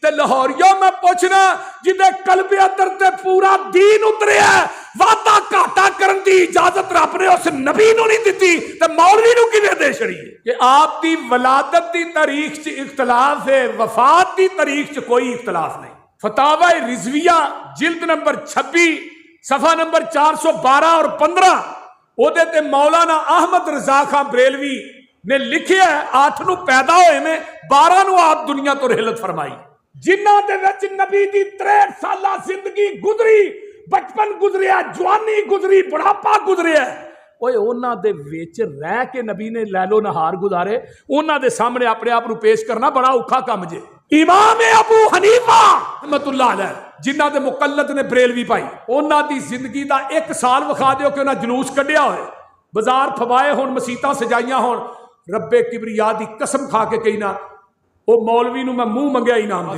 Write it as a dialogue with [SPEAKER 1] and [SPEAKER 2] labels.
[SPEAKER 1] ते लाहौरिया मैं पूछना जिदे कलबे अंदर ते पूरा दीन उतरिया वादा घाटा करन दी इजाजत रब ने उस नबी नूं नहीं दिती ते मौलवी नूं किवें दे छड़ी है कि आप दी वलादत दी तारीख च इख्तलाफ है, वफात दी तारीख च कोई इख्तलाफ नहीं। फतावा रिजविया जिल्द नंबर 26 सफा नंबर 412 और 15 ओदे ते मौलाना अहमद रजा खान बरेलवी ने लिखिया 8 नूं पैदा होए ने 12 नूं आप दुनिया तो रहलत फरमाई। जिन्हां दे विच नबी दी 63 साला जिंदगी गुजरी, बचपन गुजरिया, जवानी गुजरी, बुढ़ापा गुजरिया, ओए उन्हां दे विच रह के नबी ने लैलो नहार गुजारे, उन्हां दे सामने अपने आप नूं पेश करना बड़ा औखा काम जे। इमाम अबू हनीफा रहमतुल्लाह अलैह जिन्हां दे मुकल्लद ने बरेलवी भाई, उन्हां दी जिंदगी दा 1 साल विखा दिओ कि उन्हां जुलूस कढिया होए, बाजार फवाए होण, मसीतां सजाइयां होण, रब्बे किबरिया दी कसम खा के कहना वो मौलवी नूं मैं मुंह मंगिया इनाम